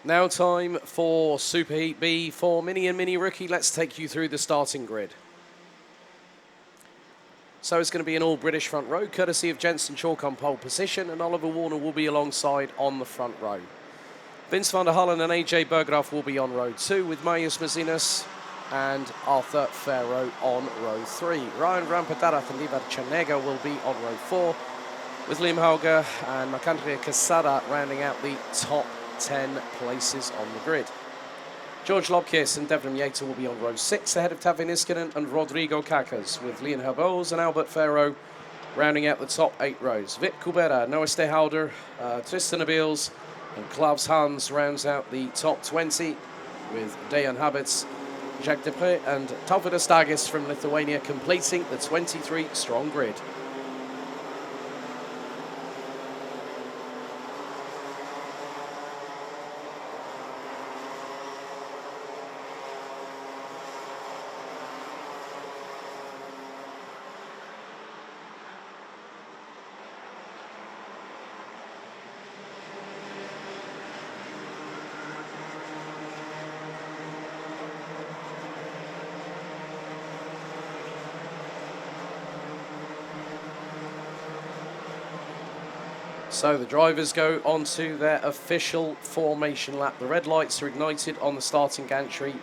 Now time for Superheat B for Mini and Mini Rookie. Let's take you through the starting grid. So it's going to be an all-British front row, courtesy of Jensen Chalk on pole position, and Oliver Warner will be alongside on the front row. Vince van der Hullen and AJ Berggraaf will be on row 2, with Marius Mazinas and Arthur Farrow on row 3. Ryan Rampadarath and Ivar Chanega will be on row 4, with Liam Hauger and Marc-André Quesada rounding out the top 10 places on the grid. George Lobkis and Devon Yater will be on row 6 ahead of Tavin Iskanen and Rodrigo Kakas, with Leon Herbos and Albert Farrow rounding out the top 8 rows. Vip Kubera, Noah Stehouder, Tristan Abils and Klaus Hans rounds out the top 20, with Dejan Habets, Jacques Depré and Tauvydas Dagis from Lithuania completing the 23-strong grid. So the drivers go onto their official formation lap. The red lights are ignited on the starting gantry,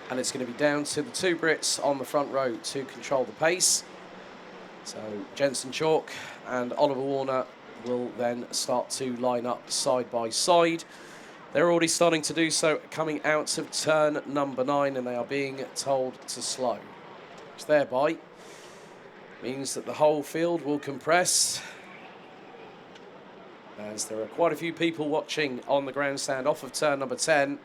and it's going to be down to the 2 Brits on the front row to control the pace. So Jensen Chalk and Oliver Warner will then start to line up side by side. They're already starting to do so coming out of turn number 9, and they are being told to slow, which thereby means that the whole field will compress, as there are quite a few people watching on the grandstand off of turn number 10.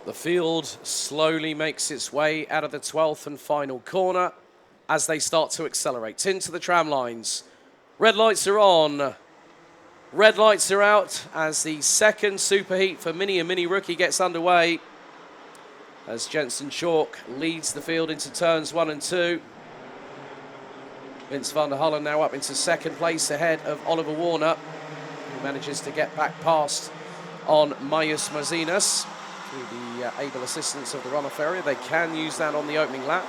The field slowly makes its way out of the 12th and final corner as they start to accelerate into the tram lines. Red lights are on. Red lights are out as the second superheat for Mini and Mini Rookie gets underway, as Jensen Chalk leads the field into turns 1 and 2. Vince van der Hullen now up into second place ahead of Oliver Warner, who manages to get back past on Marius Mazinas through the able assistance of the runoff area. They can use that on the opening lap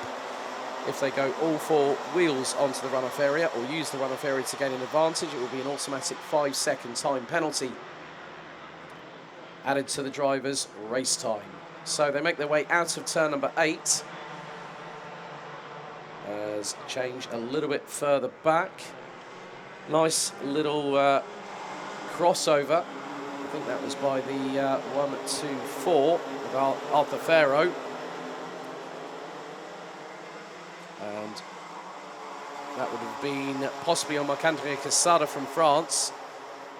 if they go all 4 wheels onto the runoff area or use the runoff area to gain an advantage. It will be an automatic 5-second time penalty added to the driver's race time. So they make their way out of turn number 8. As change a little bit further back. Nice little crossover. I think that was by the 1-2-4 with Arthur Farrow. And that would have been possibly on Marc-André Quesada from France,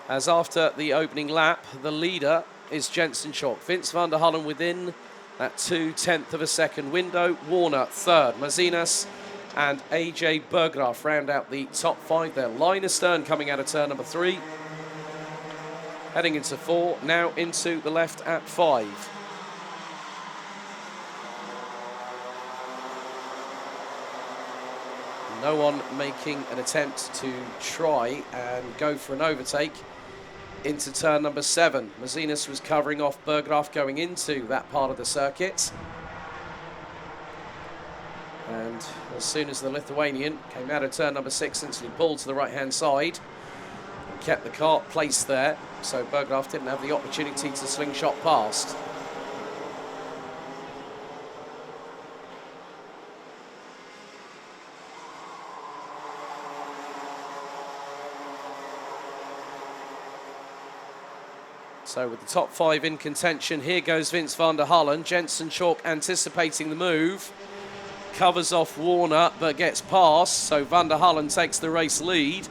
as after the opening lap, the leader is Jensen Chalk. Vince van der Hullen within that 0.2 of a second window. Warner third. Mazinas and AJ Berggraaf round out the top 5 there. Line astern coming out of turn number 3. Heading into 4, now into the left at 5. No one making an attempt to try and go for an overtake into turn number 7. Mazinas was covering off Berggraaf going into that part of the circuit. And as soon as the Lithuanian came out of turn number 6, instantly pulled to the right-hand side, kept the cart placed there, so Berggraaf didn't have the opportunity to slingshot past. So with the top 5 in contention, here goes Vince van der Hullen. Jensen Chalk anticipating the move. Covers off Warner, but gets past. So van der Hullen takes the race lead.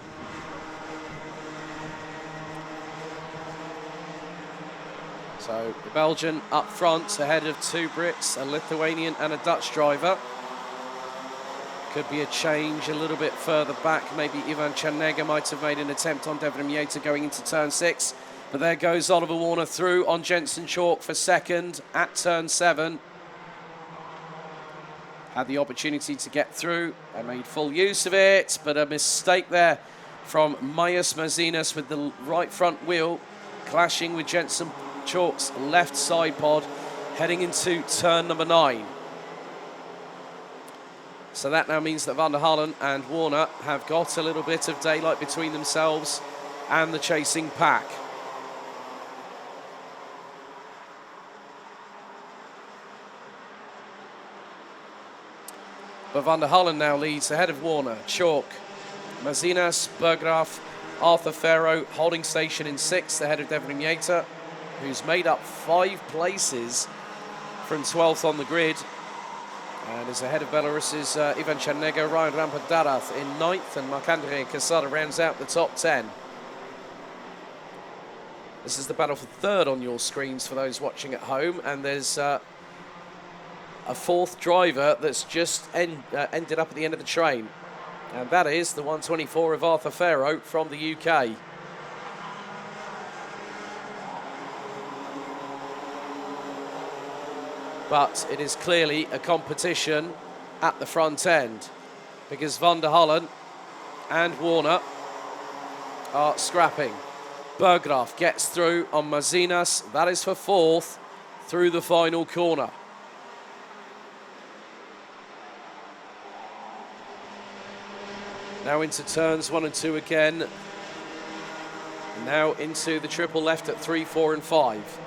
So the Belgian up front, ahead of 2 Brits, a Lithuanian and a Dutch driver. Could be a change a little bit further back. Maybe Ivan Chanega might have made an attempt on Devon Mieta going into turn 6. But there goes Oliver Warner through on Jensen Chalk for second at turn 7. Had the opportunity to get through and made full use of it, but a mistake there from Maius Mazinas with the right front wheel clashing with Jensen Chalk's left side pod heading into turn number 9. So that now means that van der Hullen and Warner have got a little bit of daylight between themselves and the chasing pack. But van der Hullen now leads ahead of Warner, Chalk, Mazinas, Berggraaf, Arthur Farrow holding station in 6th ahead of Devon Mieta, who's made up 5 places from 12th on the grid. And is ahead of Belarus's Ivan Chanega, Ryan Rampadarath in 9th, and Marc-André Casada rounds out the top 10. This is the battle for 3rd on your screens for those watching at home, and there's a 4th driver that's just ended up at the end of the train, and that is the 124 of Arthur Farrow from the UK. But it is clearly a competition at the front end, because van der Hullen and Warner are scrapping. Berggraaf gets through on Mazinas. That is for 4th through the final corner. Now into turns 1 and 2 again. Now into the triple left at 3, 4 and 5.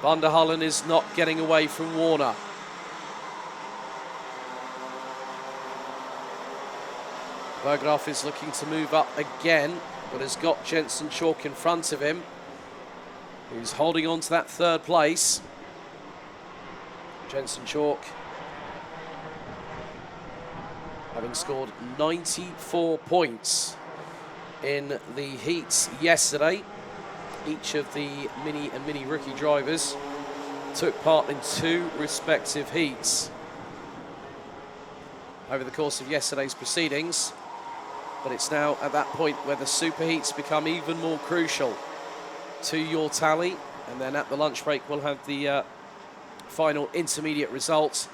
Van der Hullen is not getting away from Warner. Berggraaf is looking to move up again, but has got Jensen Chalk in front of him, who's holding on to that 3rd place. Jensen Chalk having scored 94 points in the heats yesterday. Each of the Mini and Mini rookie drivers took part in 2 respective heats over the course of yesterday's proceedings. But it's now at that point where the super heats become even more crucial to your tally. And then at the lunch break, we'll have the final intermediate results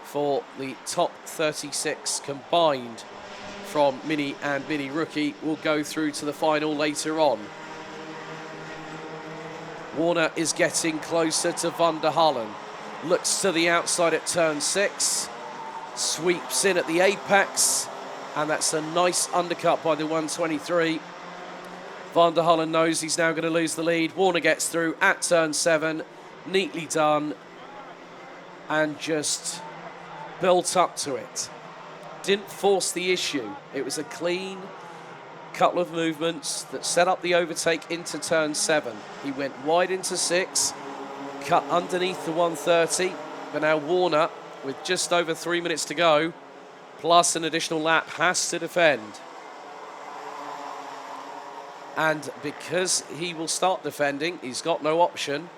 for the top 36 combined from Mini and Mini rookie. Will go through to the final later on. Warner is getting closer to van der Hullen. Looks to the outside at turn 6. Sweeps in at the apex. And that's a nice undercut by the 123. Van der Hullen knows he's now going to lose the lead. Warner gets through at turn 7. Neatly done. And just built up to it. Didn't force the issue. It was a clean couple of movements that set up the overtake into turn 7. He went wide into 6, cut underneath the 130, but now Warner, with just over 3 minutes to go, plus an additional lap, has to defend. And because he will start defending, he's got no option,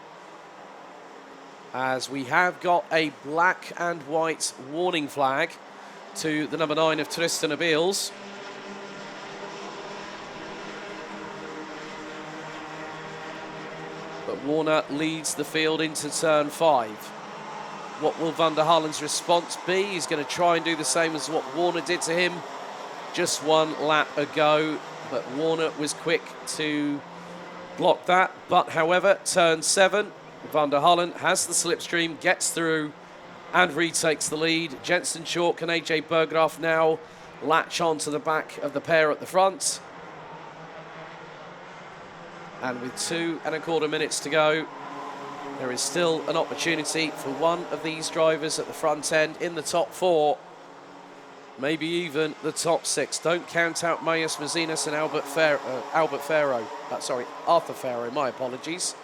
as we have got a black and white warning flag to the number 9 of Tristan Abeels. But Warner leads the field into turn 5. What will van der Hullen's response be? He's going to try and do the same as what Warner did to him just 1 lap ago. But Warner was quick to block that. But however, turn 7, van der Hullen has the slipstream, gets through and retakes the lead. Jensen Chalk and AJ Berggraaf now latch on to the back of the pair at the front. And with 2¼ minutes to go, there is still an opportunity for one of these drivers at the front end in the top 4, maybe even the top 6. Don't count out Maius Mazinas and Arthur Farrow, my apologies.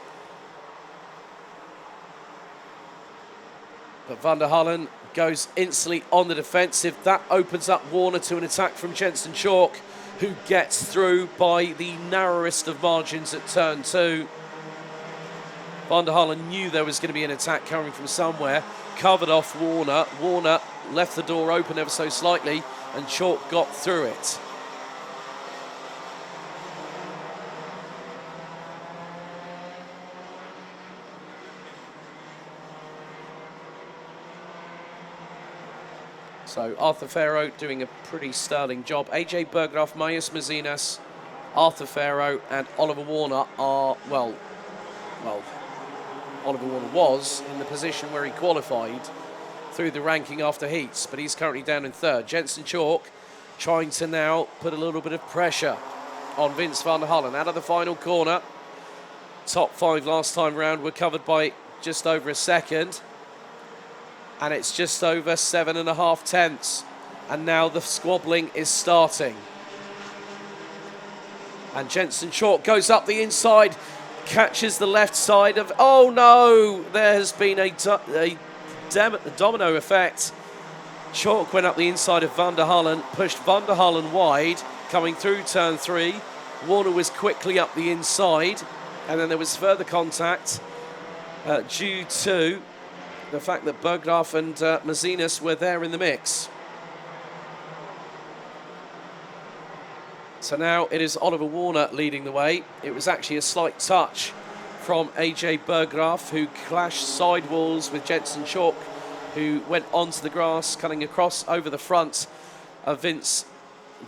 But Van der Hallen goes instantly on the defensive. That opens up Warner to an attack from Jensen Chalk, who gets through by the narrowest of margins at turn 2. Van der Hallen knew there was going to be an attack coming from somewhere, covered off Warner. Warner left the door open ever so slightly, and Chalk got through it. So Arthur Farrow doing a pretty sterling job. AJ Berggraf, Maius Mazinas, Arthur Farrow and Oliver Warner are, well, Oliver Warner was in the position where he qualified through the ranking after heats, but he's currently down in 3rd. Jensen Chalk trying to now put a little bit of pressure on Vince van der Hallen. Out of the final corner, top 5 last time round were covered by just over a second. And it's just over 7.5 tenths. And now the squabbling is starting. And Jensen Chalk goes up the inside, catches the left side of... Oh no! There has been a domino effect. Chalk went up the inside of Van der Hallen, pushed Van der Hallen wide, coming through turn 3. Warner was quickly up the inside, and then there was further contact due to the fact that Berggraf and Mazinas were there in the mix. So now it is Oliver Warner leading the way. It was actually a slight touch from AJ Berggraf, who clashed sidewalls with Jensen Chalk, who went onto the grass, cutting across over the front of Vince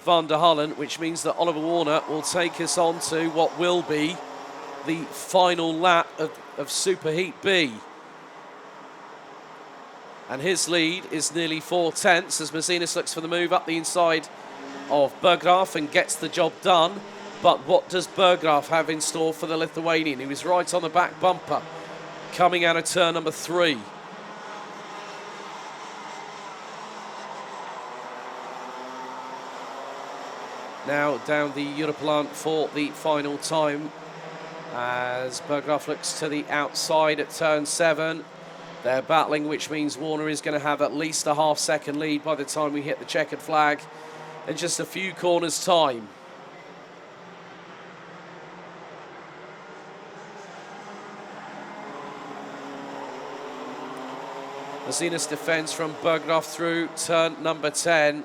van der Hallen, which means that Oliver Warner will take us on to what will be the final lap of Superheat B. And his lead is nearly 4 tenths as Mazinas looks for the move up the inside of Berggraf and gets the job done. But what does Berggraf have in store for the Lithuanian? He was right on the back bumper coming out of turn number 3. Now down the Europlan for the final time as Berggraf looks to the outside at turn 7. They're battling, which means Warner is going to have at least a half-second lead by the time we hit the checkered flag in just a few corners' time. Mazinas defends from Berggraf through turn number 10.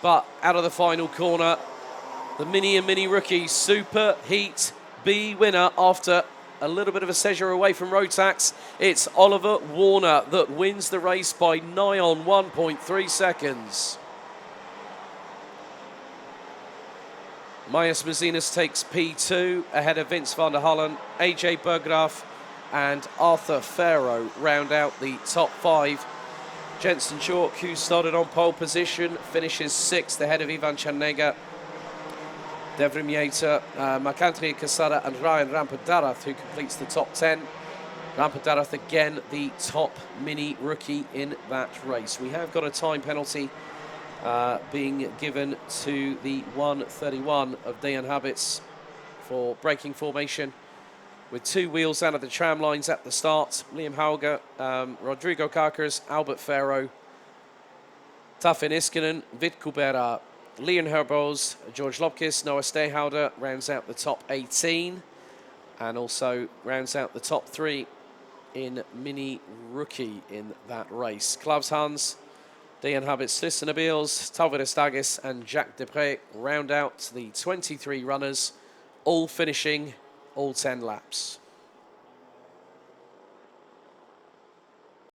But out of the final corner, the mini and mini rookie Super Heat B winner after a little bit of a seizure away from Rotax. It's Oliver Warner that wins the race by nigh on 1.3 seconds. Maius Mazinas takes P2 ahead of Vince van der Hallen. AJ Berggraf and Arthur Farrow round out the top 5. Jensen Chalk, who started on pole position, finishes 6th ahead of Ivan Chanega, Devrim Yater, Makantri Kasada and Ryan Rampadarath, who completes the top 10. Rampadarath again the top mini rookie in that race. We have got a time penalty being given to the 131 of Dejan Habits for breaking formation with 2 wheels out of the tram lines at the start. Liam Hauger, Rodrigo Kakers, Albert Farrow, Tafin Iskinen, Vit Kubera, Leon Herbos, George Lopkis, Noah Stehauder rounds out the top 18 and also rounds out the top 3 in mini rookie in that race. Klaus Hans, Dejan Habits, Tristan Abils, Talvidus Dagis and Jacques Depré round out the 23 runners, all finishing all 10 laps.